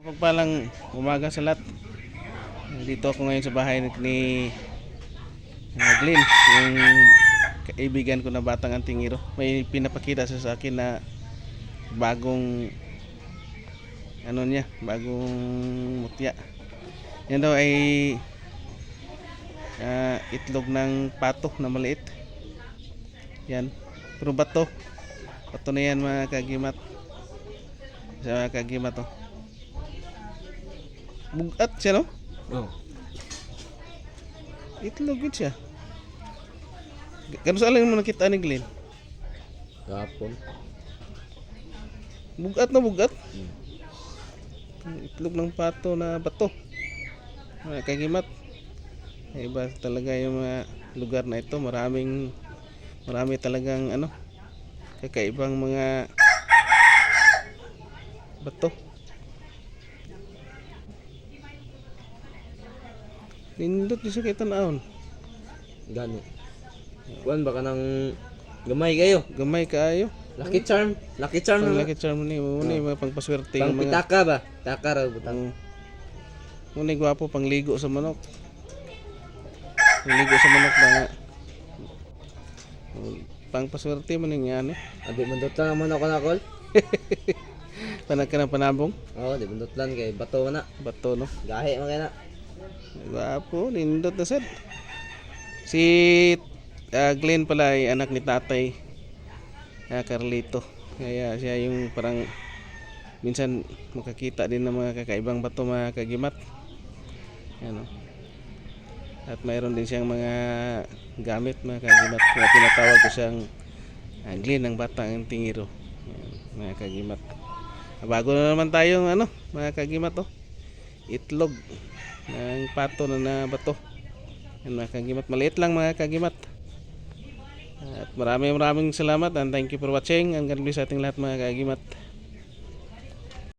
Pagpalang umaga sa lahat. Dito ako ngayon sa bahay ni Glenn, yung kaibigan ko na batang antingero. May pinapakita siya sa akin na bagong bagong mutya. Yan daw ay itlog ng pato na maliit. Yan. Pero bato. Bato na yan mga kagimat. Sa mga kagimat oh. Bugat siya no? Oh. Itlog yun siya. Gano'n sa alin mo nakita ni Glenn? Gapon. Bugat na bugat. Itlog ng pato na bato. Mga kagimat. Iba talaga yung mga lugar na ito. Marami talagang kakaibang mga bato. Nindot di sa kitanaon. Gani. Kuan baka nang gamay kayo. Gamay kaayo. Lucky charm. Lucky charm. Pang lucky charm ni mo ni mga pangpaswerte Pang mga. pitaka ba? Taka raw butang. Muna gwapo pangligo sa manok. Pangligo sa manok mga pangpaswerte mo ning yan eh. Adi mandot lang man ako na call. Panag ka ng panabong. Oo, di mandot lang kay bato na. Bato no. Gahi man kay na. Gwapo, nindot na sad. Si Glenn pala ay anak ni tatay Carlito. Kaya siya yung parang minsan makakita din ng mga kakaibang bato mga kagimat. Ano. At mayroon din siyang mga gamit mga kagimat. Kaya tinatawag ko siyang Glenn ng batang tingiro. Mga kagimat. Bago na naman tayong mga kagimat oh. Itlog ng pato na bato. Yan mga kagimat. Maliit lang mga kagimat. At maraming salamat and thank you for watching. Ang God bless sa ating lahat mga kagimat.